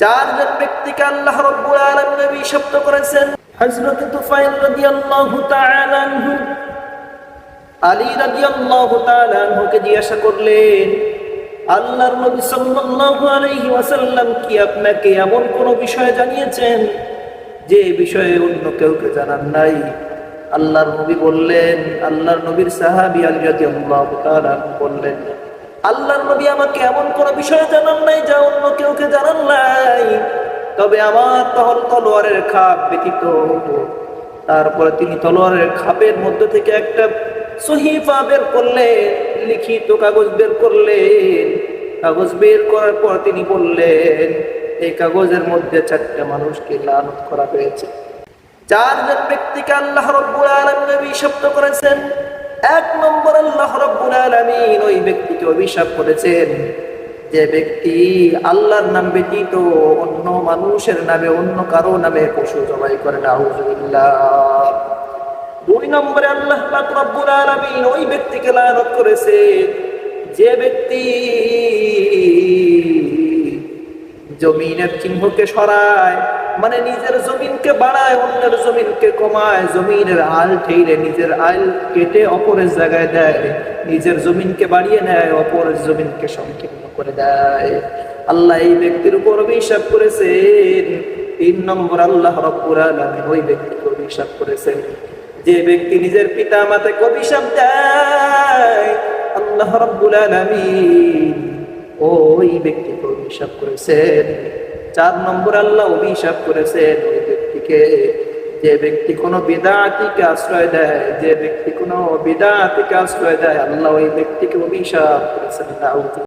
চারজন ব্যক্তিকে আল্লাহ রাব্বুল আলামিন অভিশপ্ত করেছেন। হযরত তুফাইল রাদিয়াল্লাহু তাআলা আনহু আলী রাদিয়াল্লাহু তাআলা আনহুকে জিজ্ঞাসা করলেন, আল্লাহর নবী সাল্লাল্লাহু আলাইহি ওয়াসাল্লাম কি আপনাকে এমন কোন বিষয় জানিয়েছেন যে বিষয়ে অন্য কাউকে জানান নাই? আল্লাহর নবী বললেন, আল্লাহর নবীর সাহাবী আলী রাদিয়াল্লাহু তাআলা বললেন, আল্লাহর নবী আমাকে এমন কোন বিষয় জানান নাই যা অন্য কাউকে জানান নাই, তবে আমার তলোয়ারের খাপ ব্যতীত। তারপরে তিনি তলোয়ারের খাপের মধ্যে থেকে একটা সহিফা বের করলেন, লিখিত কাগজ বের করলেন। কাগজ বের করার পর তিনি বললেন, এই কাগজের মধ্যে 4টা মানুষকে লানত করা হয়েছে। চারজন ব্যক্তিকে আল্লাহ রাব্বুল আলামিন অভিশপ্ত করেছেন। 1 নম্বর, আল্লাহ রাব্বুল আলামিন ওই ব্যক্তিকে অভিশাপ করেছেন যে ব্যক্তি আল্লাহর নাম ব্যতীত অন্য মানুষের নামে, অন্য কারো নামে পশু জবাই করে। নাউযুবিল্লাহ। 2 নম্বরে, আল্লাহ পাক রব্বুল আলামিন ওই ব্যক্তিকে লানত করেছে যে ব্যক্তি জমিনের চিহ্নকে সরায়, মানে নিজের জমিনকে বাড়ায়, অন্যের জমিনকে কমায়, জমিনের আল ঠেলে নিজের আল কেটে অপরের জায়গায় দেয়, নিজের জমিনকে বাড়িয়ে নেয়, অপরের জমিনকে সংকীর্ণ করে দেয়। আল্লাহ এই ব্যক্তির উপর অভিশাপ করেছেন। 3 নম্বর, আল্লাহ রাব্বুল আলামিন ওই ব্যক্তিকে অভিশাপ করেছেন যে ব্যক্তি নিজের পিতা মাতাকে অভিশাপ দেয়। আল্লাহ রাব্বুল আলামিন ওই ব্যক্তিকে অভিশাপ করেছেন। 4 নম্বর, আল্লাহ অভিশাপ করেছেন ওই ব্যক্তিকে যে ব্যক্তি কোনো বিদআতিকে আশ্রয় দেয়, যে ব্যক্তি কোনো বিদআতিকে আশ্রয় দেয়, আল্লাহ ওই ব্যক্তিকে অভিশাপ করেছেন।